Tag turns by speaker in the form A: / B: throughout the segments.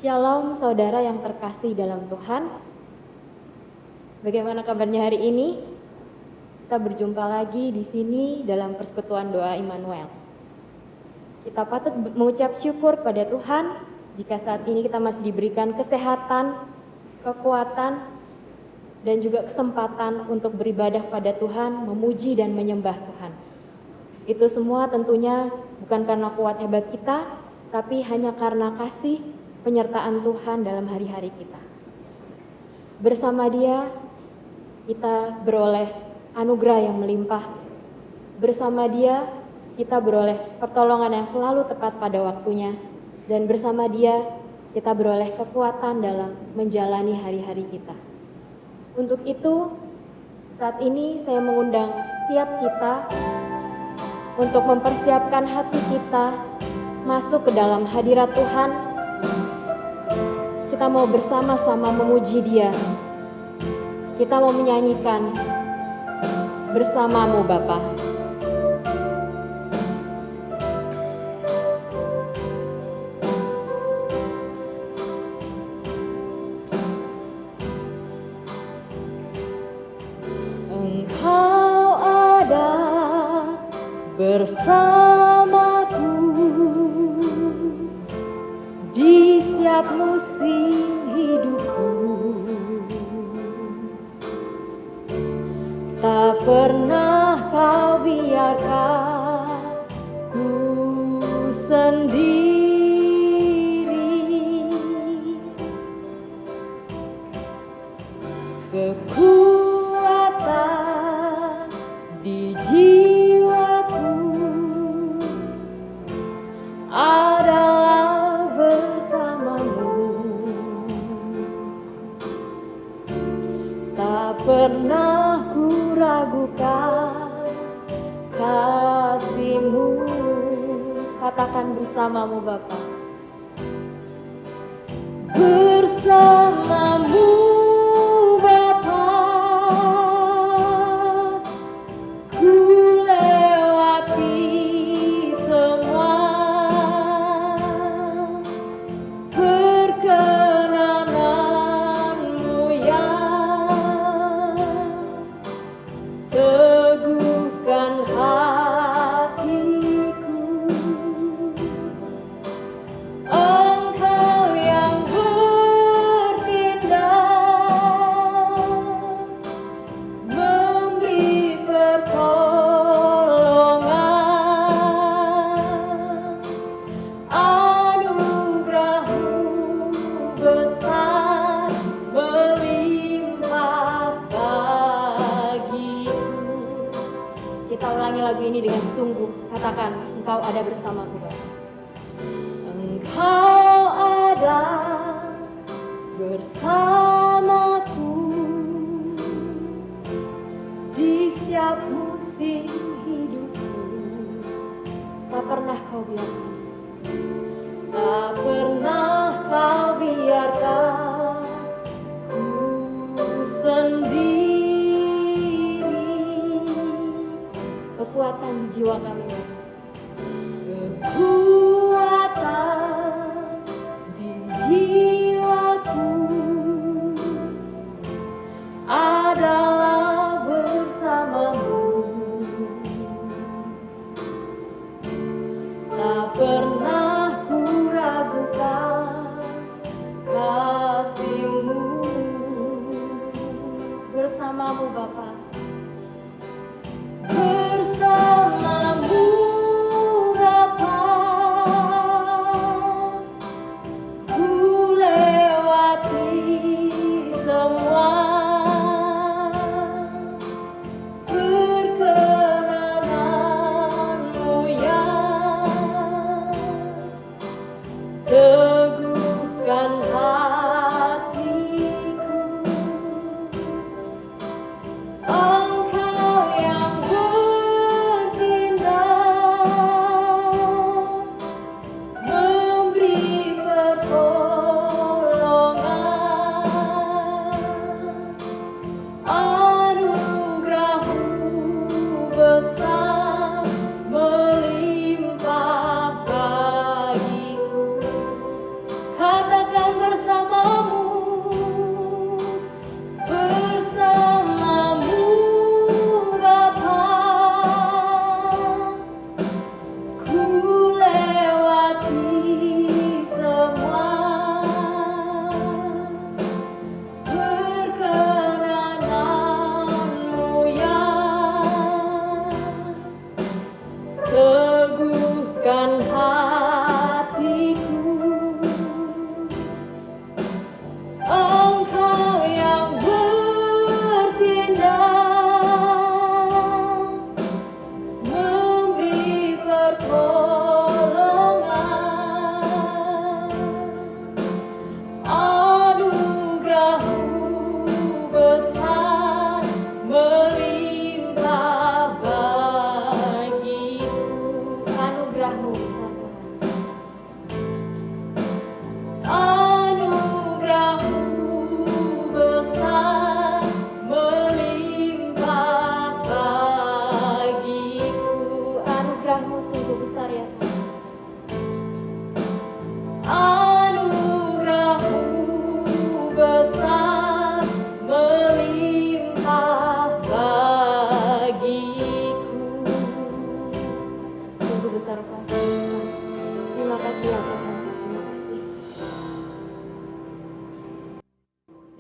A: Shalom saudara yang terkasih dalam Tuhan. Bagaimana kabarnya hari ini? Kita berjumpa lagi di sini dalam persekutuan doa Immanuel. Kita patut mengucap syukur pada Tuhan jika saat ini kita masih diberikan kesehatan, kekuatan, dan juga kesempatan untuk beribadah pada Tuhan, memuji dan menyembah Tuhan. Itu semua tentunya bukan karena kuat hebat kita, tapi hanya karena kasih penyertaan Tuhan dalam hari-hari kita. Bersama Dia, kita beroleh anugerah yang melimpah. Bersama Dia, kita beroleh pertolongan yang selalu tepat pada waktunya. Dan bersama Dia, kita beroleh kekuatan dalam menjalani hari-hari kita. Untuk itu, saat ini saya mengundang setiap kita untuk mempersiapkan hati kita masuk ke dalam hadirat Tuhan. Kita mau bersama-sama memuji Dia. Kita mau menyanyikan bersamamu Bapa. Engkau ada bersamaku di setiap musim hidupku. Tak pernah kau biarkan ku sendiri. Kekuatan di jiwaku adalah bersamamu. Tak pernah ku ragukan kasih-Mu. Katakan bersamamu Bapa. Bersamamu Bapa, ku lewati semua. Perkenananmu yang teguhkan hatiku. Engkau yang bertindak, memberi pertolongan. Anugerah-Mu besar melimpah bagiku. Kita ulangi lagu ini dengan sungguh. Katakan, Engkau ada bersamaku Bapa. Engkau ada bersamaku di setiap musim hidupku. Tak pernah kau biarkan. Tak pernah kau biarkan ku sendiri. Kekuatan di jiwa kami. Kekuatan di jiwaku adalah bersamamu. Tak pernah ku ragukan kasih-Mu. Bersamamu Bapa. Bersamamu Bapa, ku lewati semua. Perkenananmu yang teguhkan hatiku. Engkau yang bertindak, memberi pertolongan. Anugerah-Mu besar melimpah bagiku. Katakan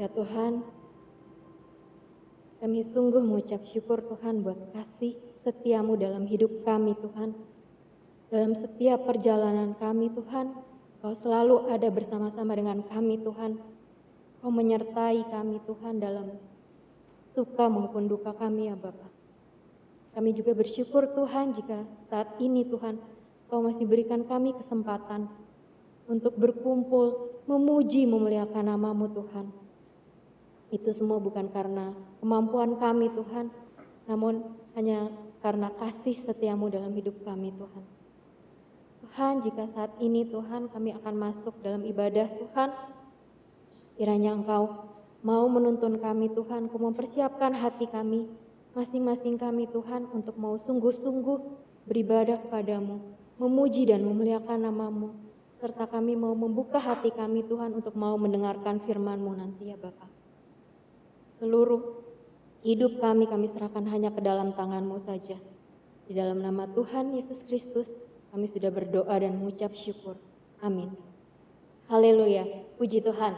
A: Ya Tuhan, kami sungguh mengucap syukur Tuhan buat kasih setiamu dalam hidup kami Tuhan. Dalam setiap perjalanan kami Tuhan, Kau selalu ada bersama-sama dengan kami Tuhan. Kau menyertai kami Tuhan dalam suka maupun duka kami ya Bapa. Kami juga bersyukur Tuhan jika saat ini Tuhan, Kau masih berikan kami kesempatan untuk berkumpul, memuji, memuliakan nama-Mu Tuhan. Itu semua bukan karena kemampuan kami Tuhan, namun hanya karena kasih setiamu dalam hidup kami Tuhan. Tuhan, jika saat ini Tuhan kami akan masuk dalam ibadah Tuhan, kiranya Engkau mau menuntun kami Tuhan, Kau mempersiapkan hati kami, masing-masing kami Tuhan untuk mau sungguh-sungguh beribadah kepadamu, memuji dan memuliakan nama-Mu, serta kami mau membuka hati kami Tuhan untuk mau mendengarkan firman-Mu nanti ya Bapa. Seluruh hidup kami serahkan hanya ke dalam tangan-Mu saja. Di dalam nama Tuhan Yesus Kristus, kami sudah berdoa dan mengucap syukur. Amin. Haleluya, puji Tuhan.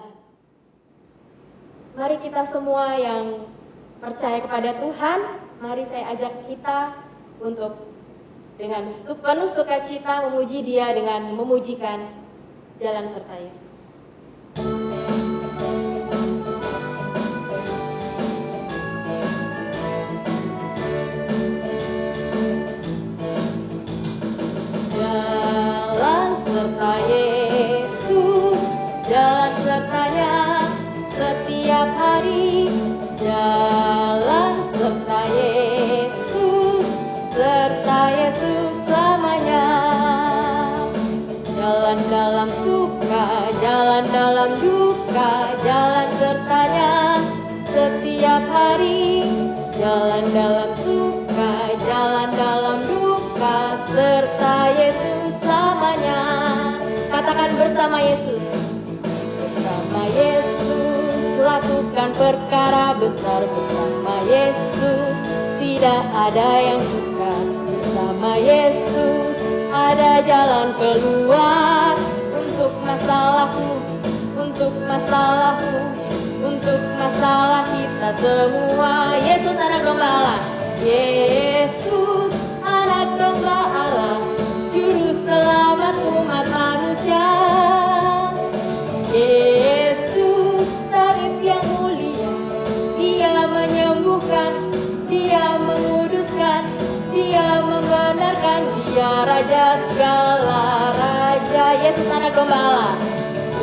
A: Mari kita semua yang percaya kepada Tuhan, mari saya ajak kita untuk dengan penuh sukacita memuji Dia dengan memujikan Jalan Serta Yesus. Jalan serta Yesus, jalan sertanya setiap hari. Jalan serta Yesus, serta Yesus selamanya. Jalan dalam suka, jalan dalam duka, jalan sertanya setiap hari. Jalan dalam suka, jalan dalam duka, serta Yesus selamanya. Katakan bersama Yesus. Bersama Yesus lakukan perkara besar, bersama Yesus tidak ada yang sukar. Bersama Yesus ada jalan keluar untuk masalahku, untuk masalahmu, untuk masalah kita semua. Yesus anak domba Allah, Yesus anak domba Allah, juru selamat umat manusia. Yesus tabib yang mulia, Dia menyembuhkan, Dia menguduskan, Dia membenarkan, Dia Raja segala raja. Yesus anak domba Allah,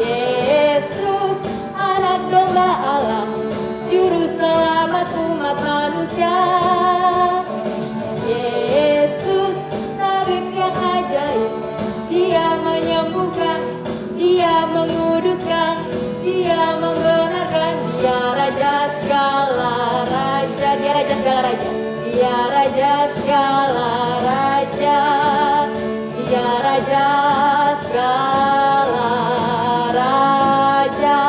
A: Yesus anak domba Allah, juru selamat umat manusia. Yesus tabib yang ajaib, Dia menyembuhkan, Dia menguduskan, Dia membenarkan, Dia Raja segala raja. Dia Raja segala raja, Dia Raja segala raja, Dia Raja segala raja.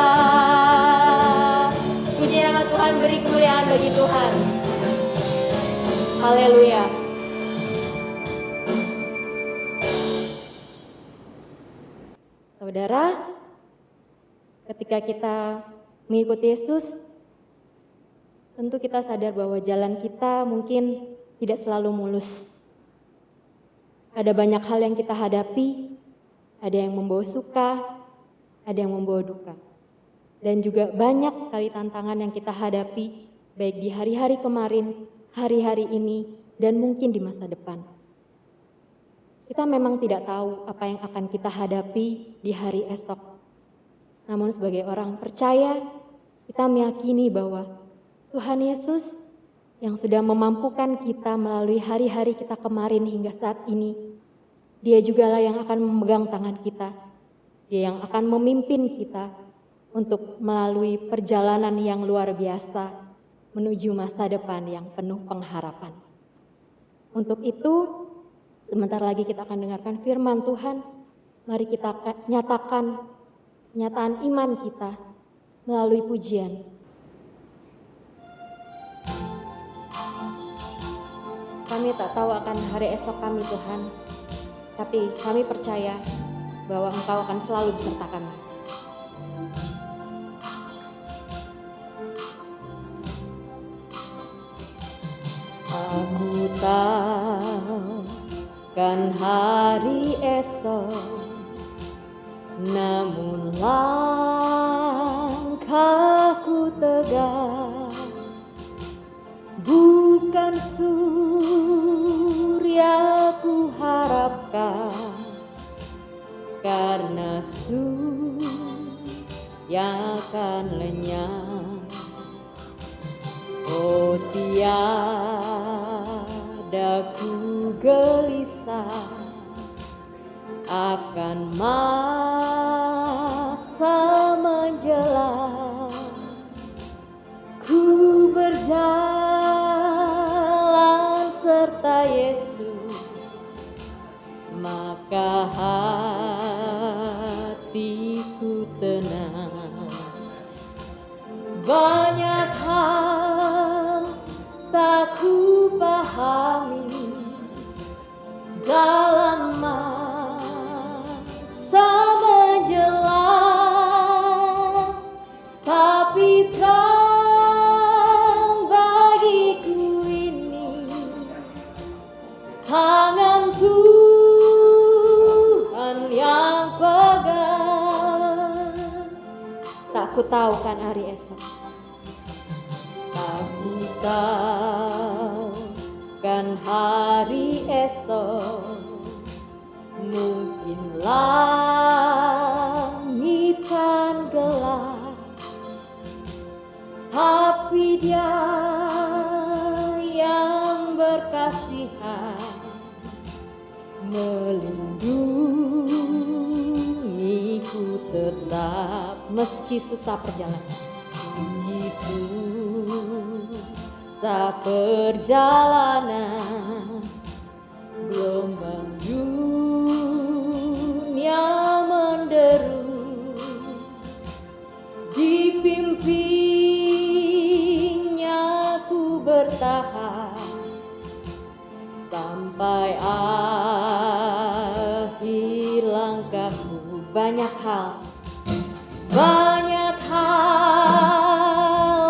A: Puji nama Tuhan, beri kemuliaan bagi Tuhan. Haleluya. Saudara, ketika kita mengikuti Yesus, tentu kita sadar bahwa jalan kita mungkin tidak selalu mulus. Ada banyak hal yang kita hadapi, ada yang membawa suka, ada yang membawa duka. Dan juga banyak sekali tantangan yang kita hadapi, baik di hari-hari kemarin, hari-hari ini, dan mungkin di masa depan. Kita memang tidak tahu apa yang akan kita hadapi di hari esok. Namun sebagai orang percaya, kita meyakini bahwa Tuhan Yesus yang sudah memampukan kita melalui hari-hari kita kemarin hingga saat ini, Dia jugalah yang akan memegang tangan kita. Dia yang akan memimpin kita untuk melalui perjalanan yang luar biasa menuju masa depan yang penuh pengharapan. Untuk itu, sebentar lagi kita akan dengarkan firman Tuhan. Mari kita nyatakan kenyataan iman kita melalui pujian. Kami tak tahu akan hari esok kami Tuhan, tapi kami percaya bahwa Engkau akan selalu beserta kami. tahu kan hari esok, namun langkahku tegak. Bukan surya ku harapkan, karena surya akan lenyap. Oh, tiada ku gelisah akan masa menjelang. Ku berjalan serta Yesus, maka hatiku tenang. Banyak hal tak ku pahami dalam masa menjelang, tapi terang bagiku ini tangan Tuhan yang pegang. Tak ku tahu kan hari esok, tak ku tahu kan hari esok. Mungkin langit kan gelap, tapi Dia yang berkasihan melindungiku tetap meski susah perjalanan. Meski susah perjalanan, gelombang dunia menderu, dipimpinnya ku bertahan sampai akhir langkahku. Banyak hal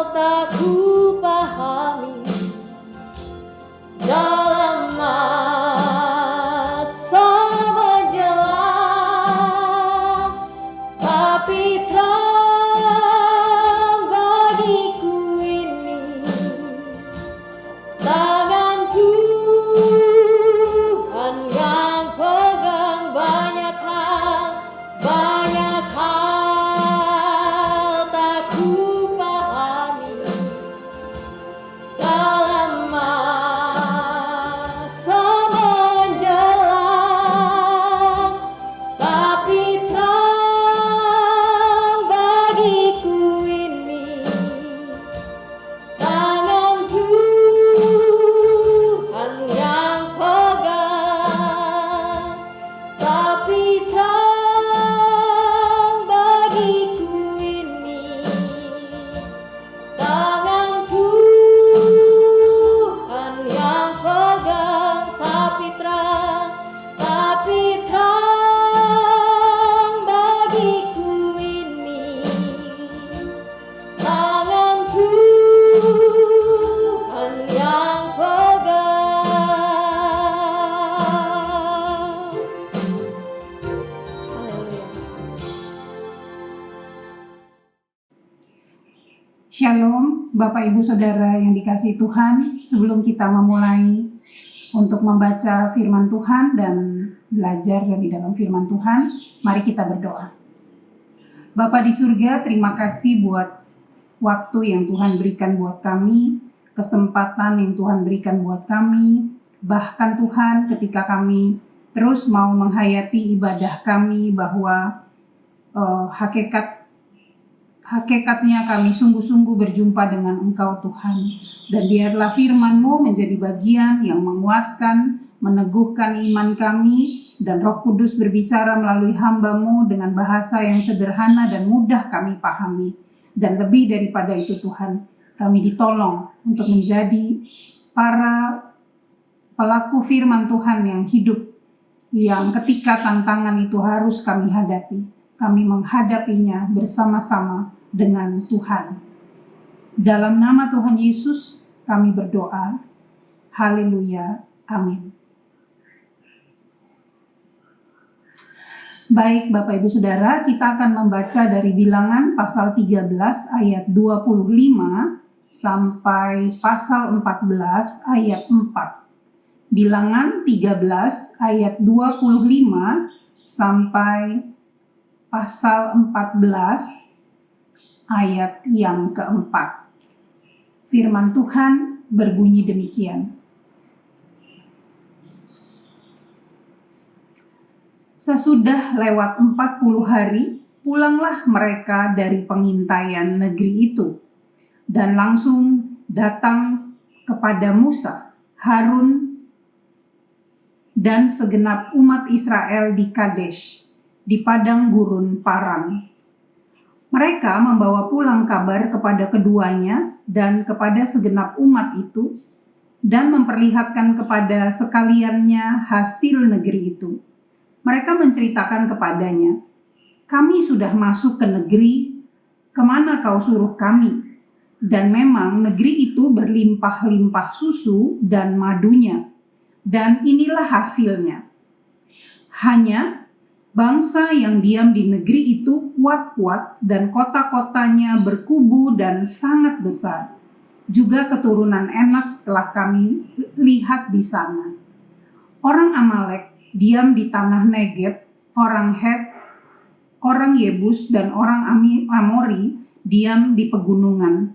A: tak ku pahami dalam masa menjelang, tapi terang bagiku ini tangan Tuhan yang pegang. Banyak hal tak ku pahami dalam masa menjelang, tapi terang bagiku ini tangan Tuhan yang pegang, tapi terang bagiku ini tangan Tuhan yang pegang, tapi terang bagiku ini tangan Tuhan yang pegang. Haleluya.
B: Shalom, Bapak Ibu Saudara yang dikasihi Tuhan. Sebelum kita memulai untuk membaca firman Tuhan dan belajar dari dalam firman Tuhan, mari kita berdoa. Bapa di surga, terima kasih buat waktu yang Tuhan berikan buat kami, kesempatan yang Tuhan berikan buat kami, bahkan Tuhan ketika kami terus mau menghayati ibadah kami bahwa hakikatnya kami sungguh-sungguh berjumpa dengan Engkau Tuhan. Dan biarlah firman-Mu menjadi bagian yang menguatkan, meneguhkan iman kami, dan Roh Kudus berbicara melalui hamba-Mu dengan bahasa yang sederhana dan mudah kami pahami. Dan lebih daripada itu Tuhan, kami ditolong untuk menjadi para pelaku firman Tuhan yang hidup, yang ketika tantangan itu harus kami hadapi, kami menghadapinya bersama-sama dengan Tuhan. Dalam nama Tuhan Yesus kami berdoa. Haleluya. Amin. Baik Bapak Ibu Saudara, kita akan membaca dari Bilangan pasal 13 ayat 25 sampai pasal 14 ayat 4. Bilangan 13 ayat 25 sampai pasal 14 ayat yang keempat. Firman Tuhan berbunyi demikian. Sesudah lewat 40 hari, pulanglah mereka dari pengintaian negeri itu, dan langsung datang kepada Musa, Harun, dan segenap umat Israel di Kadesh, di padang gurun Paran. Mereka membawa pulang kabar kepada keduanya dan kepada segenap umat itu, dan memperlihatkan kepada sekaliannya hasil negeri itu. Mereka menceritakan kepadanya, "Kami sudah masuk ke negeri kemana kau suruh kami, dan memang negeri itu berlimpah-limpah susu dan madunya, dan inilah hasilnya. Hanya bangsa yang diam di negeri itu kuat-kuat, dan kota-kotanya berkubu dan sangat besar. Juga keturunan Enak telah kami lihat di sana. Orang Amalek diam di tanah Negeb, orang Het, orang Yebus, dan orang Amori diam di pegunungan.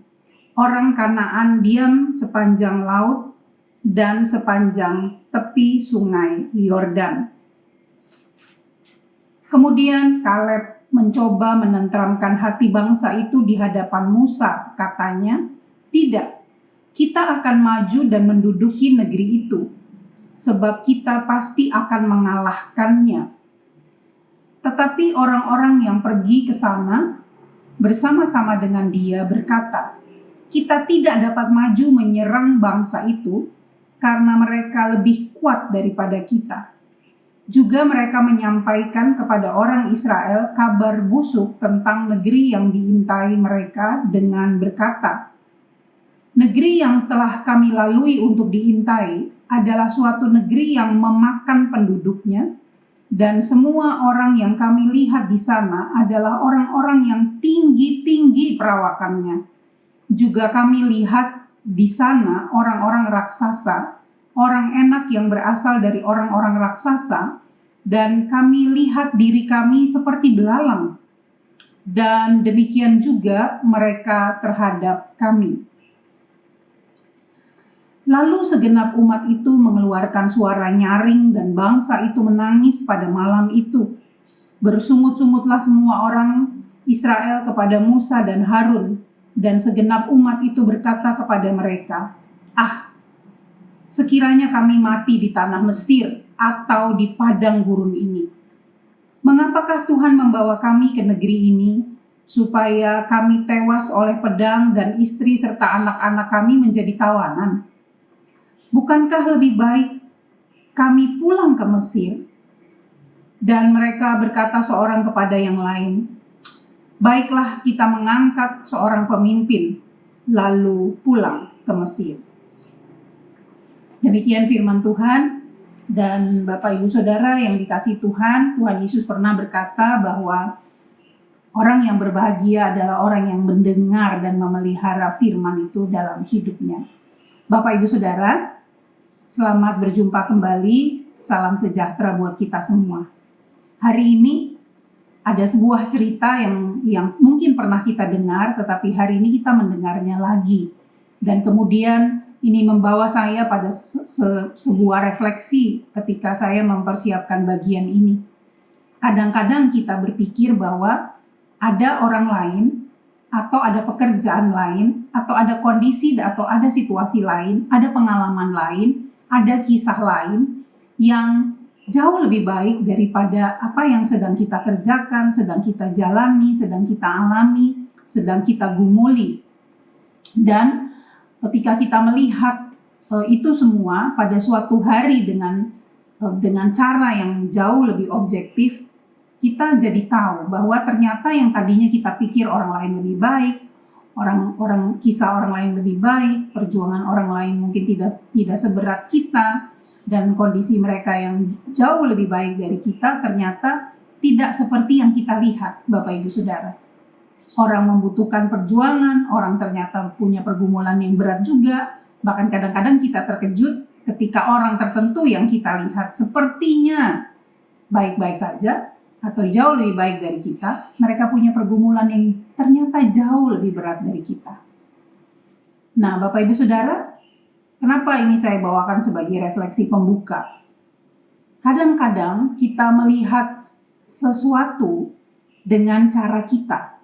B: Orang Kanaan diam sepanjang laut dan sepanjang tepi sungai Yordan." Kemudian Kaleb mencoba menenteramkan hati bangsa itu di hadapan Musa. Katanya, "Tidak, kita akan maju dan menduduki negeri itu, sebab kita pasti akan mengalahkannya." Tetapi orang-orang yang pergi ke sana bersama-sama dengan dia berkata, "Kita tidak dapat maju menyerang bangsa itu karena mereka lebih kuat daripada kita." Juga mereka menyampaikan kepada orang Israel kabar busuk tentang negeri yang diintai mereka dengan berkata, "Negeri yang telah kami lalui untuk diintai adalah suatu negeri yang memakan penduduknya, dan semua orang yang kami lihat di sana adalah orang-orang yang tinggi-tinggi perawakannya. Juga kami lihat di sana orang-orang raksasa, orang Enak yang berasal dari orang-orang raksasa, dan kami lihat diri kami seperti belalang, dan demikian juga mereka terhadap kami." Lalu segenap umat itu mengeluarkan suara nyaring, dan bangsa itu menangis pada malam itu. Bersungut-sungutlah semua orang Israel kepada Musa dan Harun, dan segenap umat itu berkata kepada mereka, "Ah, sekiranya kami mati di tanah Mesir atau di padang gurun ini. Mengapakah Tuhan membawa kami ke negeri ini, supaya kami tewas oleh pedang dan istri serta anak-anak kami menjadi tawanan? Bukankah lebih baik kami pulang ke Mesir?" Dan mereka berkata seorang kepada yang lain, "Baiklah, kita mengangkat seorang pemimpin, lalu pulang ke Mesir." Demikian firman Tuhan. Dan Bapak Ibu Saudara yang dikasihi Tuhan, Tuhan Yesus pernah berkata bahwa orang yang berbahagia adalah orang yang mendengar dan memelihara firman itu dalam hidupnya. Bapak Ibu Saudara, selamat berjumpa kembali. Salam sejahtera buat kita semua. Hari ini ada sebuah cerita yang mungkin pernah kita dengar, tetapi hari ini kita mendengarnya lagi. Dan kemudian ini membawa saya pada sebuah refleksi ketika saya mempersiapkan bagian ini. Kadang-kadang kita berpikir bahwa ada orang lain, atau ada pekerjaan lain, atau ada kondisi, atau ada situasi lain, ada pengalaman lain, ada kisah lain yang jauh lebih baik daripada apa yang sedang kita kerjakan, sedang kita jalani, sedang kita alami, sedang kita gumuli. Dan ketika kita melihat itu semua pada suatu hari dengan cara yang jauh lebih objektif, kita jadi tahu bahwa ternyata yang tadinya kita pikir orang lain lebih baik, kisah orang lain lebih baik, perjuangan orang lain mungkin tidak seberat kita, dan kondisi mereka yang jauh lebih baik dari kita ternyata tidak seperti yang kita lihat, Bapak Ibu Saudara. Orang membutuhkan perjuangan, orang ternyata punya pergumulan yang berat juga, bahkan kadang-kadang kita terkejut ketika orang tertentu yang kita lihat sepertinya baik-baik saja atau jauh lebih baik dari kita, mereka punya pergumulan yang ternyata jauh lebih berat dari kita. Nah, Bapak Ibu Saudara, kenapa ini saya bawakan sebagai refleksi pembuka? Kadang-kadang kita melihat sesuatu dengan cara kita,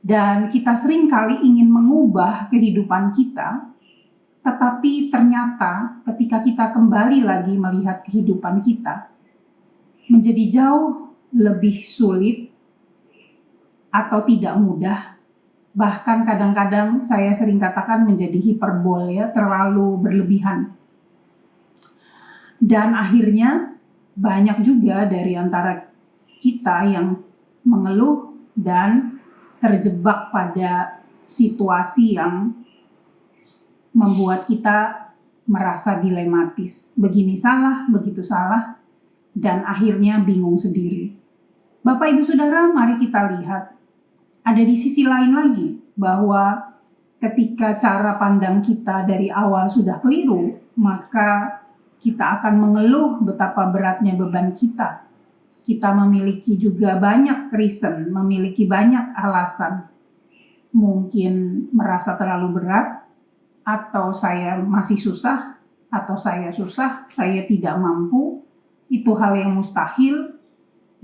B: dan kita seringkali ingin mengubah kehidupan kita, tetapi ternyata ketika kita kembali lagi melihat kehidupan kita, menjadi jauh lebih sulit atau tidak mudah, bahkan kadang-kadang saya sering katakan menjadi hiperbol, ya, terlalu berlebihan. Dan akhirnya banyak juga dari antara kita yang mengeluh dan terjebak pada situasi yang membuat kita merasa dilematis, begini salah, begitu salah, dan akhirnya bingung sendiri. Bapak Ibu Saudara, mari kita lihat ada di sisi lain lagi, bahwa ketika cara pandang kita dari awal sudah keliru, maka kita akan mengeluh betapa beratnya beban kita. Kita memiliki juga banyak reason, memiliki banyak alasan. Mungkin merasa terlalu berat, atau saya masih susah, atau saya susah, saya tidak mampu, itu hal yang mustahil,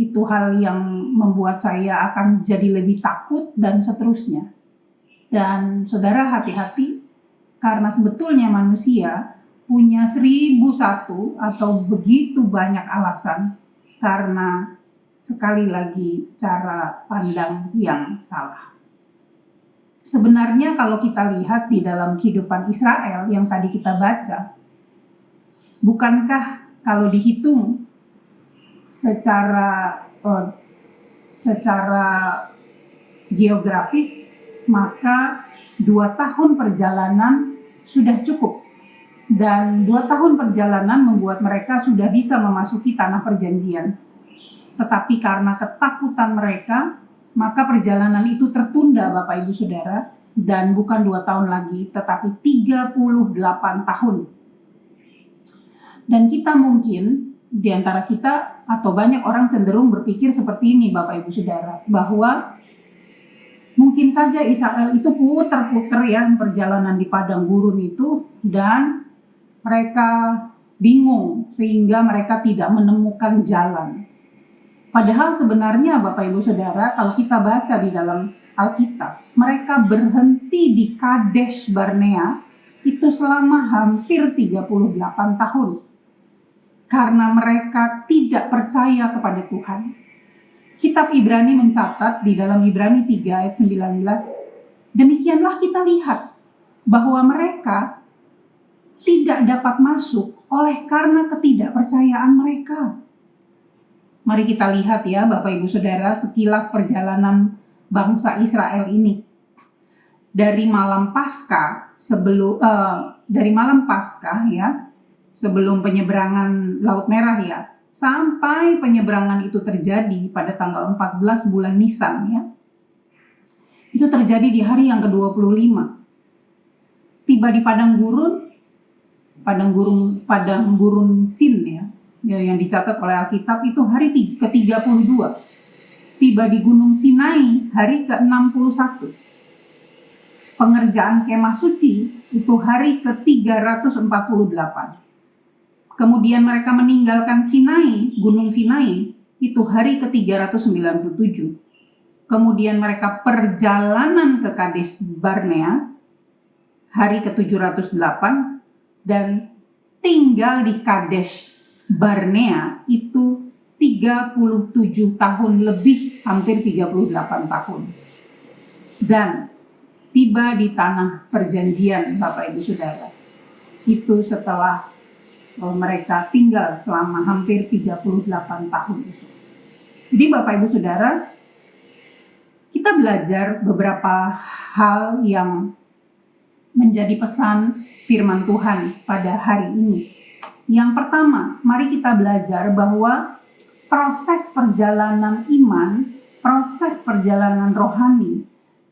B: itu hal yang membuat saya akan jadi lebih takut, dan seterusnya. Dan saudara hati-hati, karena sebetulnya manusia punya 1001 atau begitu banyak alasan, karena sekali lagi cara pandang yang salah. Sebenarnya kalau kita lihat di dalam kehidupan Israel yang tadi kita baca, bukankah kalau dihitung secara geografis, maka 2 tahun perjalanan sudah cukup, dan 2 tahun perjalanan membuat mereka sudah bisa memasuki tanah perjanjian. Tetapi karena ketakutan mereka, maka perjalanan itu tertunda, Bapak Ibu Saudara, dan bukan 2 tahun lagi, tetapi 38 tahun. Dan kita mungkin di antara kita atau banyak orang cenderung berpikir seperti ini, Bapak Ibu Saudara, bahwa mungkin saja Israel itu putar-putar, ya, perjalanan di padang gurun itu, dan mereka bingung sehingga mereka tidak menemukan jalan. Padahal sebenarnya Bapak Ibu Saudara, kalau kita baca di dalam Alkitab, mereka berhenti di Kadesh Barnea itu selama hampir 38 tahun. Karena mereka tidak percaya kepada Tuhan. Kitab Ibrani mencatat di dalam Ibrani 3 ayat 19, demikianlah kita lihat bahwa mereka tidak dapat masuk oleh karena ketidakpercayaan mereka. Mari kita lihat, ya, Bapak Ibu Saudara, sekilas perjalanan bangsa Israel ini. Dari malam Paskah, ya, sebelum penyeberangan Laut Merah, ya, sampai penyeberangan itu terjadi pada tanggal 14 bulan Nisan, ya. Itu terjadi di hari yang ke-25. Tiba di padang gurun Sin, ya, yang dicatat oleh Alkitab itu hari ke-32. Tiba di Gunung Sinai hari ke-61. Pengerjaan kemah suci itu hari ke-348. Kemudian mereka meninggalkan Gunung Sinai itu hari ke-397. Kemudian mereka perjalanan ke Kadesh Barnea hari ke-708, dan tinggal di Kadesh Barnea itu 37 tahun lebih, hampir 38 tahun. Dan tiba di tanah perjanjian, Bapak Ibu Saudara, itu setelah mereka tinggal selama hampir 38 tahun itu. Jadi Bapak Ibu Saudara, kita belajar beberapa hal yang menjadi pesan firman Tuhan pada hari ini. Yang pertama, mari kita belajar bahwa proses perjalanan iman, proses perjalanan rohani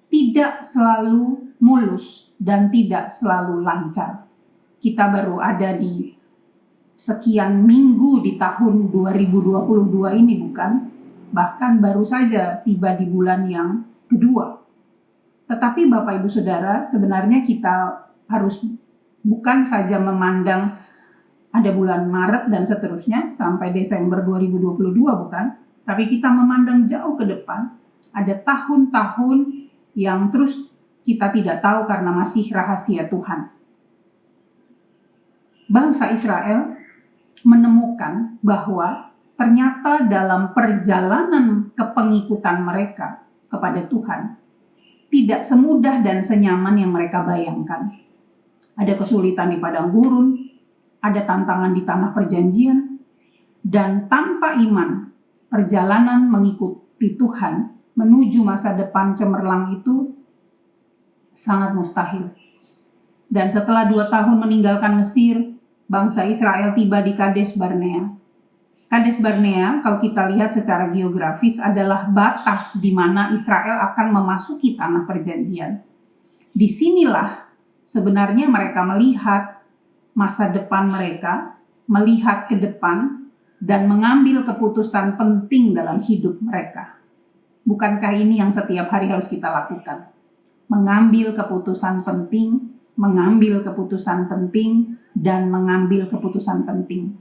B: tidak selalu mulus dan tidak selalu lancar. Kita baru ada di sekian minggu di tahun 2022 ini, bukan? Bahkan baru saja tiba di bulan yang kedua. Tetapi Bapak Ibu Saudara, sebenarnya kita harus bukan saja memandang ada bulan Maret dan seterusnya sampai Desember 2022, bukan? Tapi kita memandang jauh ke depan, ada tahun-tahun yang terus kita tidak tahu karena masih rahasia Tuhan. Bangsa Israel menemukan bahwa ternyata dalam perjalanan kepengikutan mereka kepada Tuhan, tidak semudah dan senyaman yang mereka bayangkan. Ada kesulitan di padang gurun, ada tantangan di tanah perjanjian, dan tanpa iman, perjalanan mengikuti Tuhan menuju masa depan cemerlang itu sangat mustahil. Dan setelah 2 tahun meninggalkan Mesir, bangsa Israel tiba di Kades Barnea. Kades Barnea, kalau kita lihat secara geografis, adalah batas di mana Israel akan memasuki tanah perjanjian. Disinilah sebenarnya mereka melihat masa depan mereka, melihat ke depan, dan mengambil keputusan penting dalam hidup mereka. Bukankah ini yang setiap hari harus kita lakukan? Mengambil keputusan penting, mengambil keputusan penting, dan mengambil keputusan penting.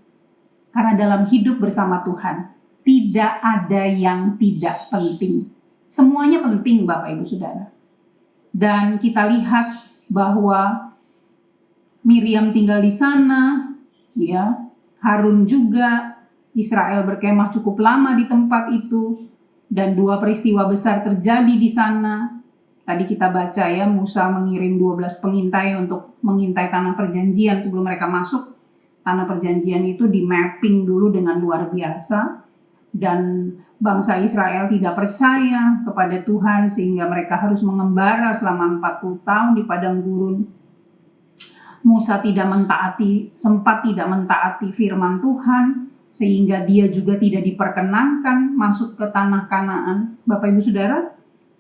B: Karena dalam hidup bersama Tuhan, tidak ada yang tidak penting. Semuanya penting, Bapak Ibu Saudara. Dan kita lihat bahwa Miriam tinggal di sana, ya, Harun juga, Israel berkemah cukup lama di tempat itu, dan 2 peristiwa besar terjadi di sana. Tadi kita baca ya, Musa mengirim 12 pengintai untuk mengintai tanah perjanjian sebelum mereka masuk. Tanah perjanjian itu di mapping dulu dengan luar biasa, dan bangsa Israel tidak percaya kepada Tuhan sehingga mereka harus mengembara selama 40 tahun di padang gurun. Musa sempat tidak mentaati firman Tuhan sehingga dia juga tidak diperkenankan masuk ke tanah Kanaan. Bapak Ibu Saudara,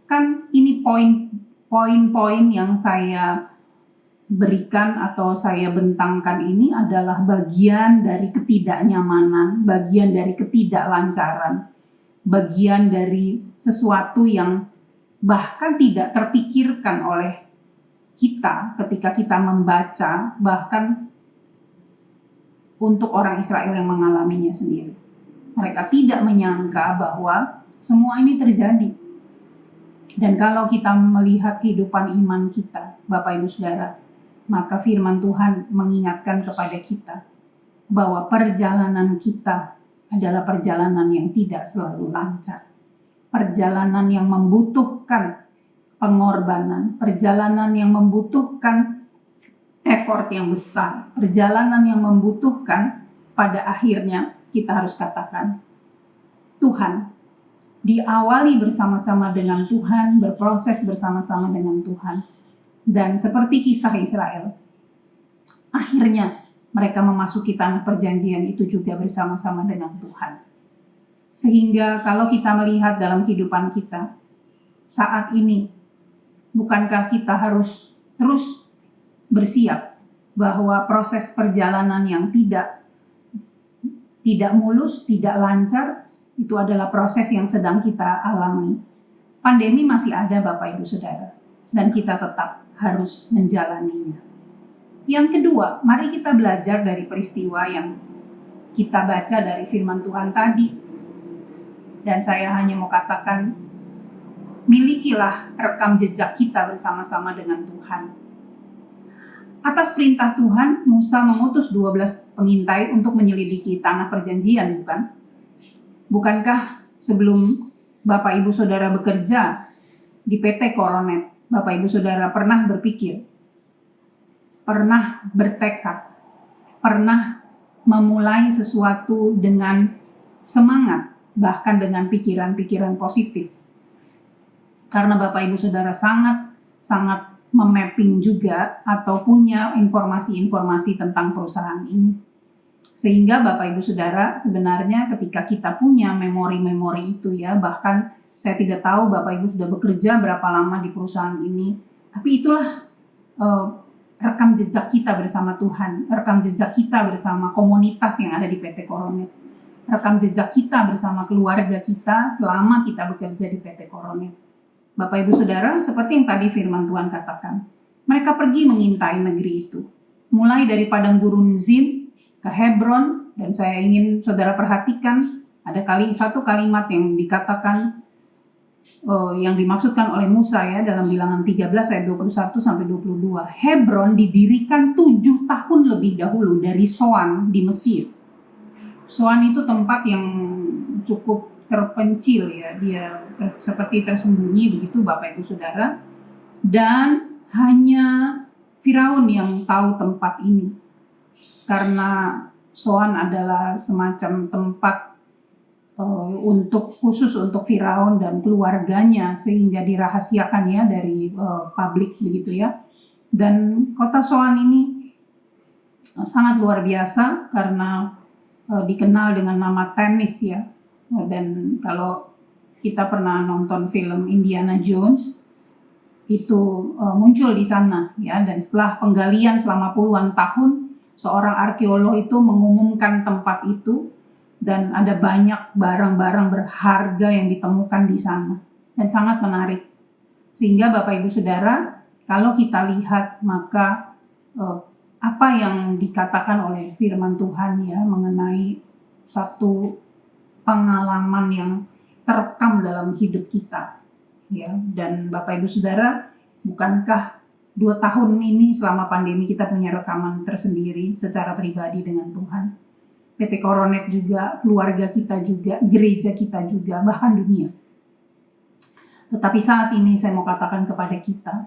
B: kan ini poin-poin yang saya berikan atau saya bentangkan ini adalah bagian dari ketidaknyamanan, bagian dari ketidaklancaran, bagian dari sesuatu yang bahkan tidak terpikirkan oleh kita ketika kita membaca, bahkan untuk orang Israel yang mengalaminya sendiri. Mereka tidak menyangka bahwa semua ini terjadi. Dan kalau kita melihat kehidupan iman kita, Bapak Ibu Saudara, maka firman Tuhan mengingatkan kepada kita bahwa perjalanan kita adalah perjalanan yang tidak selalu lancar. Perjalanan yang membutuhkan pengorbanan, perjalanan yang membutuhkan effort yang besar, perjalanan yang membutuhkan pada akhirnya kita harus katakan, Tuhan, diawali bersama-sama dengan Tuhan, berproses bersama-sama dengan Tuhan. Dan seperti kisah Israel, akhirnya mereka memasuki tanah perjanjian itu juga bersama-sama dengan Tuhan. Sehingga kalau kita melihat dalam kehidupan kita saat ini, bukankah kita harus terus bersiap bahwa proses perjalanan yang tidak mulus, tidak lancar, itu adalah proses yang sedang kita alami. Pandemi masih ada, Bapak Ibu Saudara, dan kita tetap harus menjalaninya. Yang kedua, mari kita belajar dari peristiwa yang kita baca dari firman Tuhan tadi. Dan saya hanya mau katakan, milikilah rekam jejak kita bersama-sama dengan Tuhan. Atas perintah Tuhan, Musa mengutus 12 pengintai untuk menyelidiki tanah perjanjian, bukan? Bukankah sebelum Bapak Ibu Saudara bekerja di PT Coronet, Bapak Ibu Saudara pernah berpikir, pernah bertekad, pernah memulai sesuatu dengan semangat, bahkan dengan pikiran-pikiran positif. Karena Bapak Ibu Saudara sangat sangat memapping juga atau punya informasi-informasi tentang perusahaan ini. Sehingga Bapak Ibu Saudara, sebenarnya ketika kita punya memori-memori itu ya, bahkan saya tidak tahu Bapak Ibu sudah bekerja berapa lama di perusahaan ini, tapi itulah rekam jejak kita bersama Tuhan, rekam jejak kita bersama komunitas yang ada di PT Coronet, rekam jejak kita bersama keluarga kita selama kita bekerja di PT Coronet. Bapak Ibu Saudara, seperti yang tadi firman Tuhan katakan, mereka pergi mengintai negeri itu. Mulai dari padang gurun Zin ke Hebron, dan saya ingin saudara perhatikan ada satu kalimat yang dikatakan yang dimaksudkan oleh Musa ya dalam Bilangan 13 ayat 21 sampai 22. Hebron didirikan 7 tahun lebih dahulu dari Soan di Mesir. Soan itu tempat yang cukup terpencil ya, dia seperti tersembunyi begitu Bapak Ibu Saudara, dan hanya Firaun yang tahu tempat ini karena Soan adalah semacam tempat khusus untuk Firaun dan keluarganya, sehingga dirahasiakan ya dari publik begitu ya. Dan kota Soan ini sangat luar biasa karena dikenal dengan nama tenis ya. Dan kalau kita pernah nonton film Indiana Jones, itu muncul di sana ya. Dan setelah penggalian selama puluhan tahun, seorang arkeolog itu mengumumkan tempat itu, dan ada banyak barang-barang berharga yang ditemukan di sana, dan sangat menarik. Sehingga Bapak Ibu Saudara, kalau kita lihat maka apa yang dikatakan oleh firman Tuhan ya mengenai satu pengalaman yang terekam dalam hidup kita ya. Dan Bapak Ibu Saudara, bukankah 2 tahun ini selama pandemi kita punya rekaman tersendiri secara pribadi dengan Tuhan? PT Coronet juga, keluarga kita juga, gereja kita juga, bahkan dunia. Tetapi saat ini saya mau katakan kepada kita,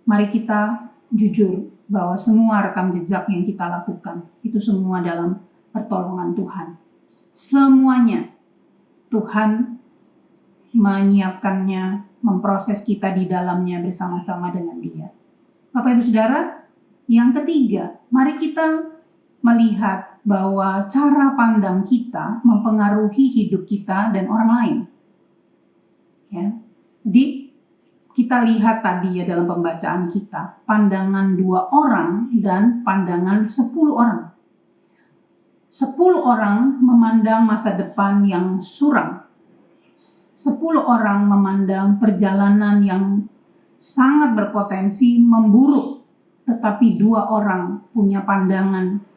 B: mari kita jujur bahwa semua rekam jejak yang kita lakukan itu semua dalam pertolongan Tuhan. Semuanya Tuhan menyiapkannya, memproses kita di dalamnya bersama-sama dengan Dia. Bapak Ibu Saudara, yang ketiga, mari kita melihat bahwa cara pandang kita mempengaruhi hidup kita dan orang lain. Ya. Jadi kita lihat tadi ya dalam pembacaan kita, pandangan 2 orang dan pandangan 10 orang. 10 orang memandang masa depan yang suram. 10 orang memandang perjalanan yang sangat berpotensi memburuk. Tetapi 2 orang punya pandangan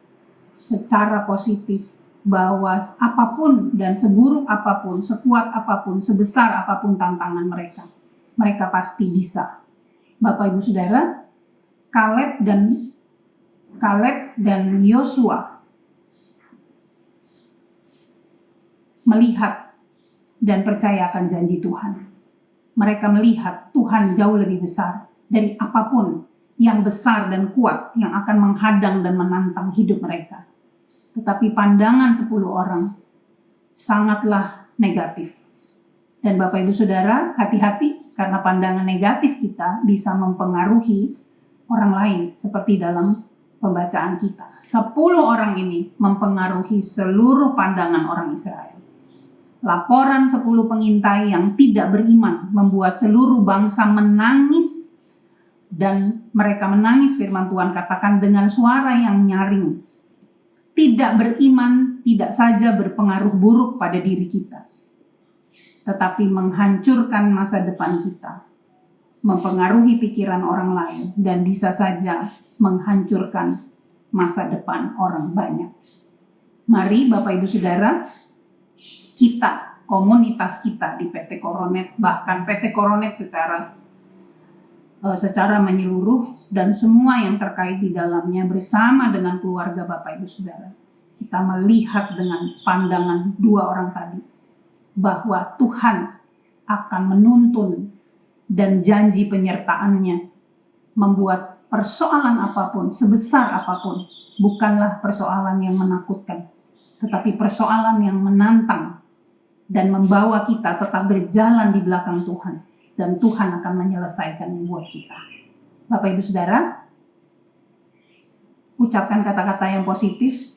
B: secara positif bahwa apapun dan seburuk apapun, sekuat apapun, sebesar apapun tantangan mereka, mereka pasti bisa. Bapak Ibu Saudara, Kaleb dan Yosua melihat dan percaya akan janji Tuhan. Mereka melihat Tuhan jauh lebih besar dari apapun yang besar dan kuat yang akan menghadang dan menantang hidup mereka. Tetapi pandangan 10 orang sangatlah negatif. Dan Bapak Ibu Saudara, hati-hati karena pandangan negatif kita bisa mempengaruhi orang lain seperti dalam pembacaan kita. 10 orang ini mempengaruhi seluruh pandangan orang Israel. Laporan 10 pengintai yang tidak beriman membuat seluruh bangsa menangis, dan mereka menangis, firman Tuhan katakan, dengan suara yang nyaring. Tidak beriman tidak saja berpengaruh buruk pada diri kita, tetapi menghancurkan masa depan kita, mempengaruhi pikiran orang lain, dan bisa saja menghancurkan masa depan orang banyak. Mari Bapak Ibu Saudara, kita, komunitas kita di PT Coronet, bahkan PT Coronet secara menyeluruh dan semua yang terkait di dalamnya bersama dengan keluarga Bapak Ibu Saudara, kita melihat dengan pandangan 2 orang tadi bahwa Tuhan akan menuntun dan janji penyertaannya membuat persoalan apapun, sebesar apapun, bukanlah persoalan yang menakutkan, tetapi persoalan yang menantang dan membawa kita tetap berjalan di belakang Tuhan, dan Tuhan akan menyelesaikannya buat kita. Bapak Ibu Saudara, ucapkan kata-kata yang positif,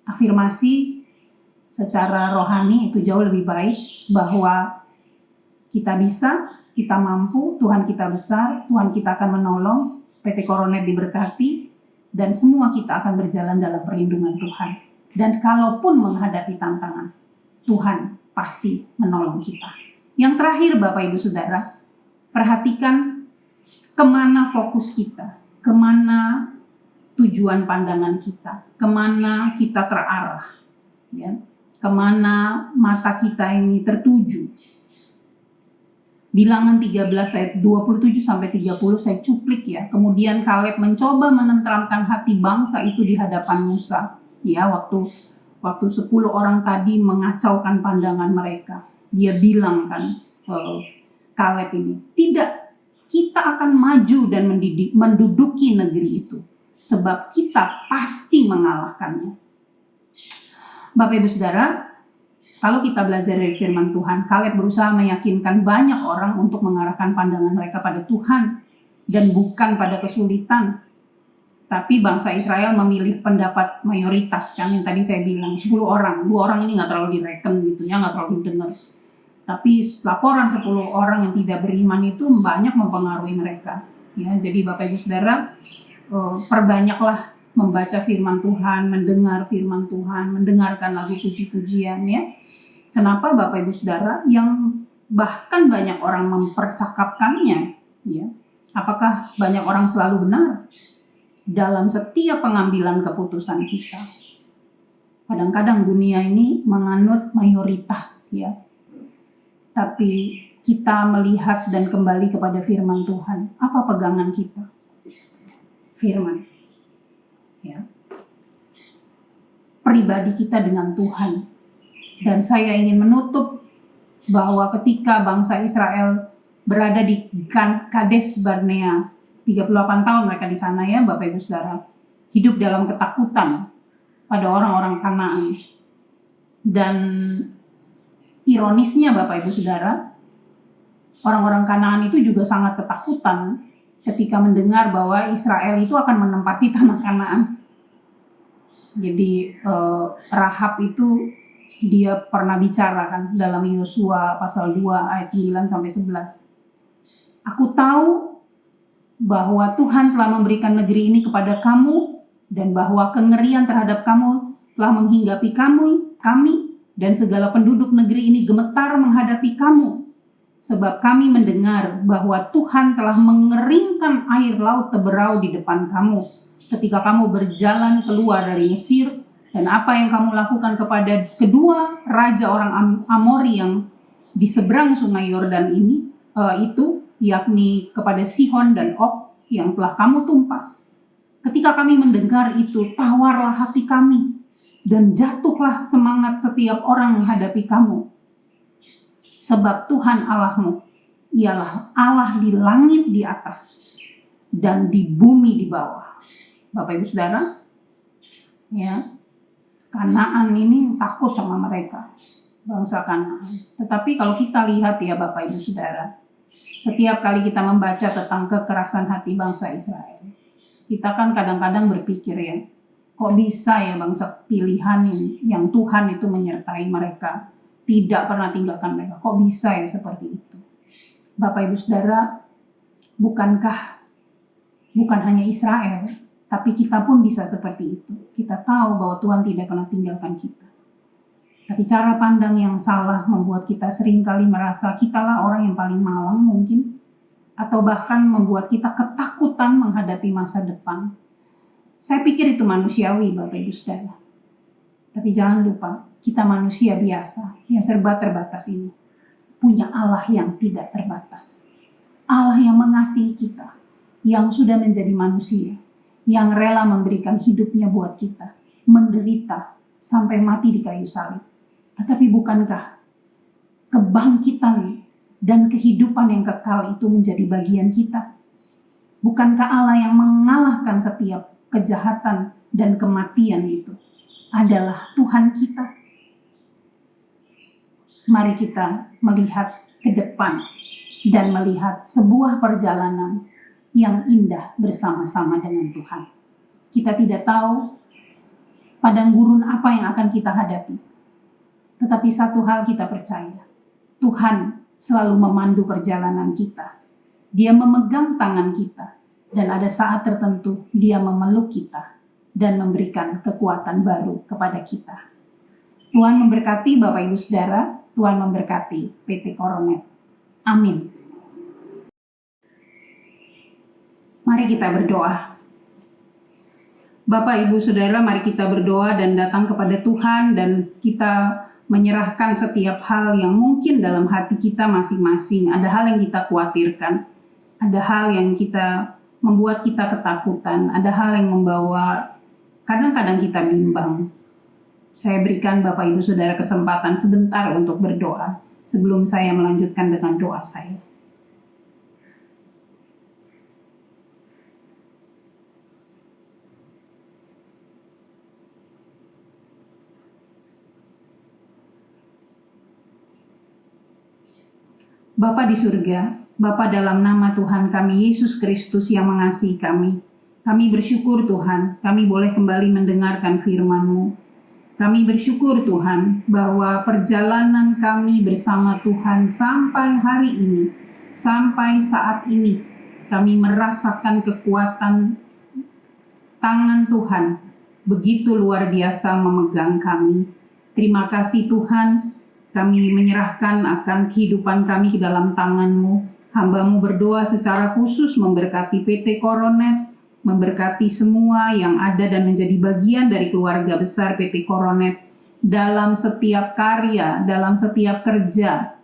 B: afirmasi secara rohani itu jauh lebih baik, bahwa kita bisa, kita mampu, Tuhan kita besar, Tuhan kita akan menolong, PT Koronet diberkati, dan semua kita akan berjalan dalam perlindungan Tuhan. Dan kalaupun menghadapi tantangan, Tuhan pasti menolong kita. Yang terakhir Bapak Ibu Saudara, perhatikan kemana fokus kita, kemana tujuan pandangan kita, kemana kita terarah, ya, kemana mata kita ini tertuju. Bilangan 13 ayat 27-30 saya cuplik ya. Kemudian Kaleb mencoba menenteramkan hati bangsa itu di hadapan Musa. Ya, waktu 10 orang tadi mengacaukan pandangan mereka. Dia bilang kan, Kaleb ini, tidak, kita akan maju dan menduduki negeri itu. Sebab kita pasti mengalahkannya. Bapak Ibu Saudara, kalau kita belajar dari firman Tuhan, Kaleb berusaha meyakinkan banyak orang untuk mengarahkan pandangan mereka pada Tuhan dan bukan pada kesulitan. Tapi bangsa Israel memilih pendapat mayoritas, kan yang tadi saya bilang 10 orang, 2 orang ini nggak terlalu direken gitu ya, nggak terlalu didengar. Tapi laporan 10 orang yang tidak beriman itu banyak mempengaruhi mereka. Ya, jadi Bapak Ibu Saudara, perbanyaklah membaca firman Tuhan, mendengar firman Tuhan, mendengarkan lagu puji-pujian ya. Kenapa Bapak Ibu Saudara, yang bahkan banyak orang mempercakapkannya ya. Apakah banyak orang selalu benar dalam setiap pengambilan keputusan kita? Kadang-kadang dunia ini menganut mayoritas ya. Tapi kita melihat dan kembali kepada firman Tuhan, apa pegangan kita? Firman. Ya. Pribadi kita dengan Tuhan. Dan saya ingin menutup bahwa ketika bangsa Israel berada di Kades Barnea, 38 tahun mereka di sana ya Bapak Ibu Saudara, hidup dalam ketakutan pada orang-orang Kanaan. Dan ironisnya Bapak Ibu Saudara, orang-orang Kanaan itu juga sangat ketakutan ketika mendengar bahwa Israel itu akan menempati tanah Kanaan. Jadi Rahab itu dia pernah bicara kan dalam Yosua pasal 2 ayat 9-11. Aku tahu bahwa Tuhan telah memberikan negeri ini kepada kamu dan bahwa kengerian terhadap kamu telah menghinggapi kami dan segala penduduk negeri ini gemetar menghadapi kamu. Sebab kami mendengar bahwa Tuhan telah mengeringkan air laut Teberau di depan kamu ketika kamu berjalan keluar dari Mesir, dan apa yang kamu lakukan kepada kedua raja orang Amori yang di seberang sungai Yordan ini, itu yakni kepada Sihon dan Og yang telah kamu tumpas. Ketika kami mendengar itu, tawarlah hati kami dan jatuhlah semangat setiap orang menghadapi kamu. Sebab Tuhan Allahmu ialah Allah di langit di atas dan di bumi di bawah. Bapak Ibu Saudara, ya, Kanaan ini takut sama mereka, bangsa Kanaan. Tetapi kalau kita lihat ya Bapak Ibu Saudara, setiap kali kita membaca tentang kekerasan hati bangsa Israel, kita kan kadang-kadang berpikir ya, kok bisa ya bangsa pilihan yang Tuhan itu menyertai mereka, tidak pernah tinggalkan mereka, kok bisa ya seperti itu? Bapak Ibu Saudara, bukan hanya Israel, tapi kita pun bisa seperti itu. Kita tahu bahwa Tuhan tidak pernah tinggalkan kita. Tapi cara pandang yang salah membuat kita seringkali merasa kitalah orang yang paling malang mungkin. Atau bahkan membuat kita ketakutan menghadapi masa depan. Saya pikir itu manusiawi Bapak Ibu Saudara. Tapi jangan lupa, kita manusia biasa yang serba terbatas ini punya Allah yang tidak terbatas. Allah yang mengasihi kita, yang sudah menjadi manusia, yang rela memberikan hidupnya buat kita, menderita sampai mati di kayu salib. Tetapi bukankah kebangkitan dan kehidupan yang kekal itu menjadi bagian kita? Bukankah Allah yang mengalahkan setiap kejahatan dan kematian itu adalah Tuhan kita? Mari kita melihat ke depan dan melihat sebuah perjalanan yang indah bersama-sama dengan Tuhan. Kita tidak tahu padang gurun apa yang akan kita hadapi. Tetapi satu hal kita percaya, Tuhan selalu memandu perjalanan kita. Dia memegang tangan kita, dan ada saat tertentu Dia memeluk kita dan memberikan kekuatan baru kepada kita. Tuhan memberkati Bapak Ibu Saudara, Tuhan memberkati PT Coronet. Amin. Mari kita berdoa. Bapak Ibu Saudara, mari kita berdoa dan datang kepada Tuhan, dan kita menyerahkan setiap hal yang mungkin dalam hati kita masing-masing. Ada hal yang kita khawatirkan, ada hal yang membuat kita ketakutan, ada hal yang membawa kadang-kadang kita bimbang. Saya berikan Bapak Ibu Saudara kesempatan sebentar untuk berdoa sebelum saya melanjutkan dengan doa saya. Bapa di surga, Bapa dalam nama Tuhan kami Yesus Kristus yang mengasihi kami bersyukur Tuhan, kami boleh kembali mendengarkan firman-Mu. Kami bersyukur Tuhan bahwa perjalanan kami bersama Tuhan sampai hari ini, sampai saat ini, kami merasakan kekuatan tangan Tuhan begitu luar biasa memegang kami. Terima kasih Tuhan, kami menyerahkan akan kehidupan kami ke dalam tangan-Mu. Hamba-Mu berdoa secara khusus memberkati PT Coronet, memberkati semua yang ada dan menjadi bagian dari keluarga besar PT Coronet dalam setiap karya, dalam setiap kerja,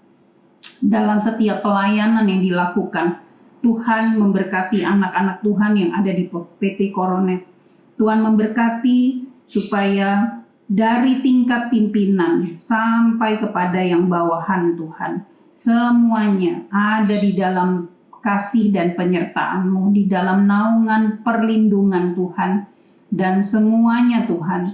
B: dalam setiap pelayanan yang dilakukan. Tuhan memberkati anak-anak Tuhan yang ada di PT Coronet. Tuhan memberkati supaya dari tingkat pimpinan sampai kepada yang bawahan Tuhan, semuanya ada di dalam kasih dan penyertaan-Mu, di dalam naungan perlindungan Tuhan, dan semuanya Tuhan,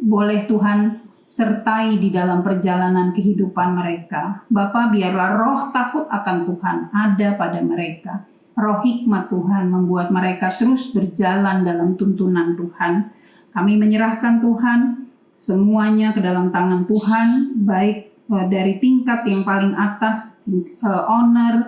B: boleh Tuhan sertai di dalam perjalanan kehidupan mereka. Bapa, biarlah roh takut akan Tuhan ada pada mereka. Roh hikmat Tuhan membuat mereka terus berjalan dalam tuntunan Tuhan. Kami menyerahkan Tuhan semuanya ke dalam tangan Tuhan, baik dari tingkat yang paling atas, owner,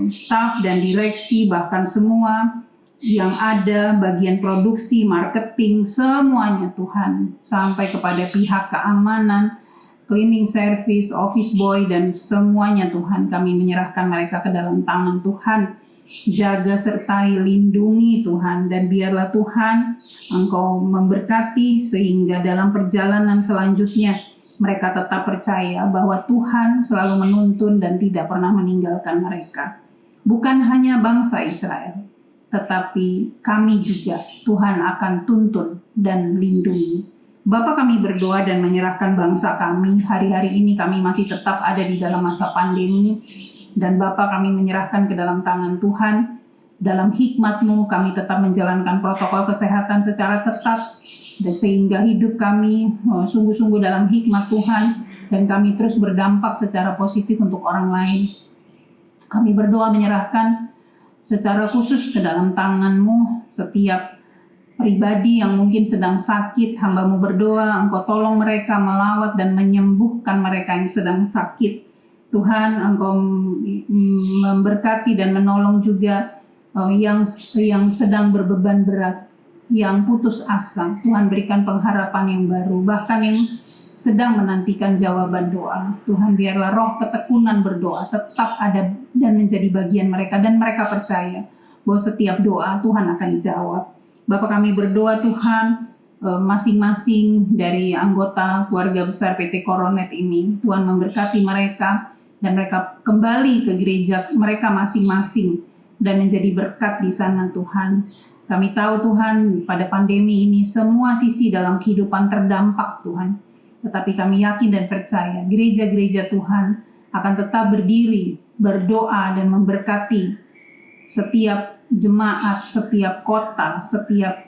B: staff dan direksi, bahkan semua yang ada, bagian produksi, marketing, semuanya Tuhan, sampai kepada pihak keamanan, cleaning service, office boy, dan semuanya Tuhan, kami menyerahkan mereka ke dalam tangan Tuhan. Jaga sertai lindungi Tuhan, dan biarlah Tuhan Engkau memberkati sehingga dalam perjalanan selanjutnya mereka tetap percaya bahwa Tuhan selalu menuntun dan tidak pernah meninggalkan mereka. Bukan hanya bangsa Israel, tetapi kami juga Tuhan akan tuntun dan lindungi. Bapa, kami berdoa dan menyerahkan bangsa kami. Hari-hari ini kami masih tetap ada di dalam masa pandemi. Dan Bapa, kami menyerahkan ke dalam tangan Tuhan. Dalam hikmat-Mu kami tetap menjalankan protokol kesehatan secara ketat, dan sehingga hidup kami sungguh-sungguh dalam hikmat Tuhan, dan kami terus berdampak secara positif untuk orang lain. Kami berdoa menyerahkan secara khusus ke dalam tangan-Mu setiap pribadi yang mungkin sedang sakit. Hamba-Mu berdoa Engkau tolong mereka, melawat dan menyembuhkan mereka yang sedang sakit. Tuhan, Engkau memberkati dan menolong juga yang sedang berbeban berat, yang putus asa. Tuhan, berikan pengharapan yang baru, bahkan yang sedang menantikan jawaban doa. Tuhan, biarlah roh ketekunan berdoa tetap ada dan menjadi bagian mereka, dan mereka percaya bahwa setiap doa Tuhan akan jawab. Bapa, kami berdoa Tuhan, masing-masing dari anggota keluarga besar PT Coronet ini, Tuhan memberkati mereka, dan mereka kembali ke gereja mereka masing-masing dan menjadi berkat di sana Tuhan. Kami tahu Tuhan, pada pandemi ini semua sisi dalam kehidupan terdampak Tuhan. Tetapi kami yakin dan percaya gereja-gereja Tuhan akan tetap berdiri, berdoa dan memberkati setiap jemaat, setiap kota, setiap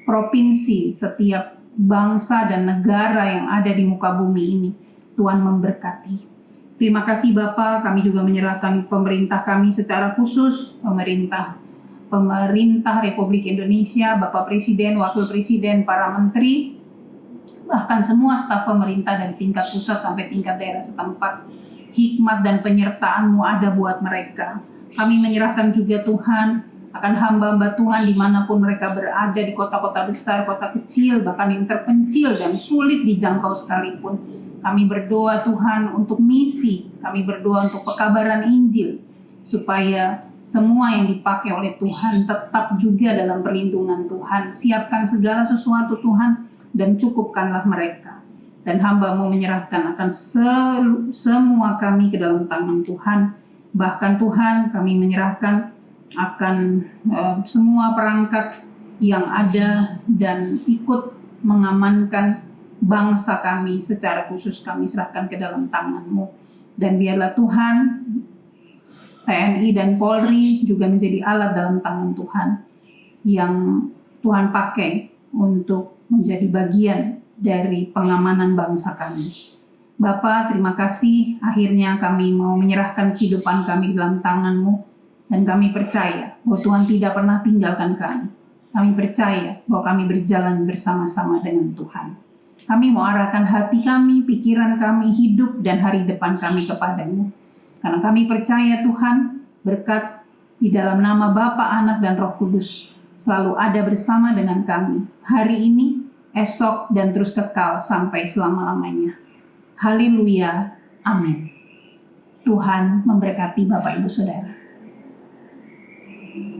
B: provinsi, setiap bangsa dan negara yang ada di muka bumi ini. Tuhan memberkati. Terima kasih Bapa, kami juga menyerahkan pemerintah kami secara khusus, pemerintah Republik Indonesia, Bapak Presiden, Wakil Presiden, para menteri, bahkan semua staf pemerintah dari tingkat pusat sampai tingkat daerah setempat. Hikmat dan penyertaan-Mu ada buat mereka. Kami menyerahkan juga Tuhan akan hamba-hamba Tuhan dimanapun mereka berada, di kota-kota besar, kota kecil, bahkan yang terpencil dan sulit dijangkau sekalipun. Kami berdoa Tuhan untuk misi, kami berdoa untuk pekabaran Injil, supaya semua yang dipakai oleh Tuhan tetap juga dalam perlindungan Tuhan. Siapkan segala sesuatu Tuhan, dan cukupkanlah mereka. Dan hamba-Mu menyerahkan akan semua kami ke dalam tangan Tuhan. Bahkan Tuhan, kami menyerahkan akan semua perangkat yang ada dan ikut mengamankan bangsa kami secara khusus, kami serahkan ke dalam tangan-Mu. Dan biarlah Tuhan, TNI dan Polri juga menjadi alat dalam tangan Tuhan yang Tuhan pakai untuk menjadi bagian dari pengamanan bangsa kami. Bapa, terima kasih, akhirnya kami mau menyerahkan kehidupan kami dalam tangan-Mu, dan kami percaya bahwa Tuhan tidak pernah tinggalkan kami. Kami percaya bahwa kami berjalan bersama-sama dengan Tuhan. Kami mau arahkan hati kami, pikiran kami, hidup dan hari depan kami kepada-Mu. Karena kami percaya Tuhan, berkat di dalam nama Bapa, Anak, dan Roh Kudus selalu ada bersama dengan kami. Hari ini, esok, dan terus kekal sampai selama-lamanya. Haleluya. Amin. Tuhan memberkati Bapak Ibu Saudara.